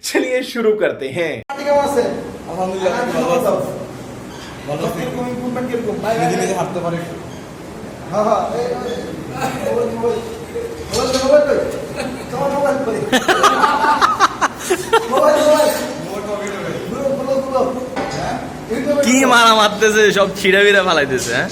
चलिए शुरू करते हैं। কি মারা মারতেছে, সব ছিঁড়ে বিড়ে ফালাইতেছে। হ্যাঁ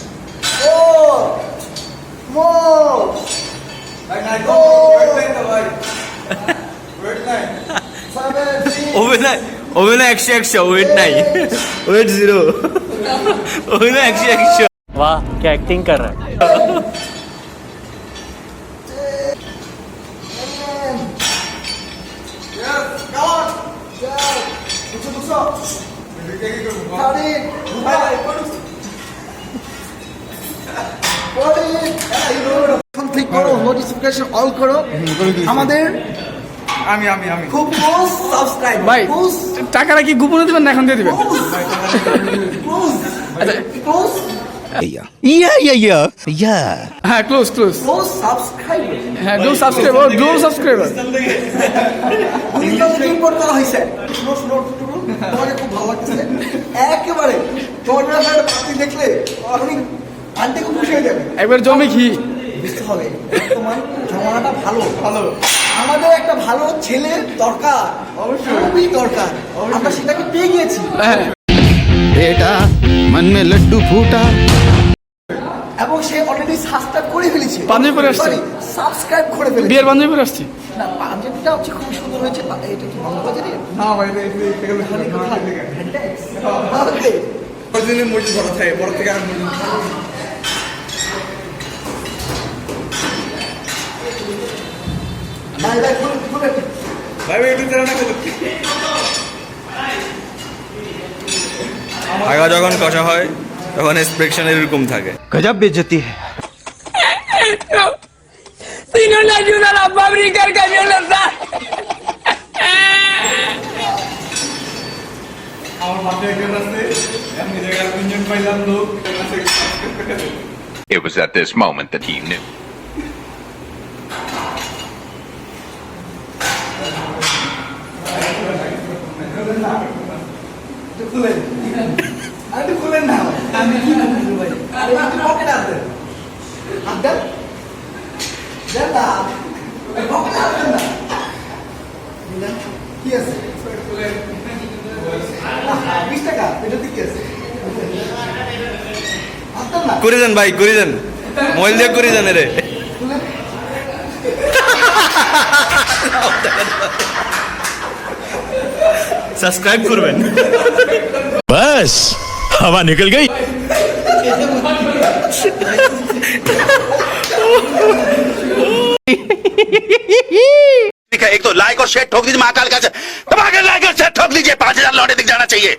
অভিনয় অভিনয় 100 ওয়েট নাই, ওয়েট 0। অভিনয় 100। वाह क्या एक्टिंग कर रहा है। ক্লিক করো, নোটিফিকেশন অল করো। আমাদের খুব ক্লোজ সাবস্ক্রাইব ভাই টাকাটা কি গোপনে দিবেন না এখন দিয়ে দিবেন? ক্লোজ হ্যাঁ ক্লোজ ক্লোজ সাবস্ক্রাইব, হ্যাঁ do subscribe, do subscriber. Click করতে হইছে। শুনো তোমাকে খুব ভালো লাগছে একেবারে। তোমার পার্টি দেখলে অনেক আন্টি খুব খুশি হয়ে যাবে। একবার জমি ঘি বুঝতে হবে তোমার জমানাটা ভালো ভালো। আমাদের একটা ভালো ছেলে দরকার, অবশ্যই খুবই দরকার। আমরা সেটাকে পেয়ে গিয়েছি। হ্যাঁ बेटा मन में लड्डू फूटा। এবং সে অলরেডি সাবস্ক্রাইব করে ফেলেছে। পাঞ্জাবি পরে আসছে। সাবস্ক্রাইব করে ফেলেছে। বিয়ের বান্ধবী পরে আসছি না পাঞ্জাবিটা হচ্ছে খুব সুন্দর হয়েছে। এটা কি বাংলাদেশে? না ভাই আগা যখন কষা হয় তখন এক্সপ্রেশন এরকম থাকে। गजब बेइज्जती है। It was at this moment that he knew. খুলেন না, আমি কি বলবো ভাই? আরে একটু পকেটে আছে। আদার দাদা পকেটে আছে না? কি আছে? 20 টাকা এটা কি আছে? আদার না করে দেন ভাই, করে দেন, মোবাইল দিয়ে করে দেন রে। সাবস্ক্রাইব করবেন। बस हवा निकल गई। एक तो लाइक और शेयर ठोक दीजिए महाकाल का, दबा के लाइक और शेयर ठोक दीजिए। 5000 लौटे दिख जाना चाहिए।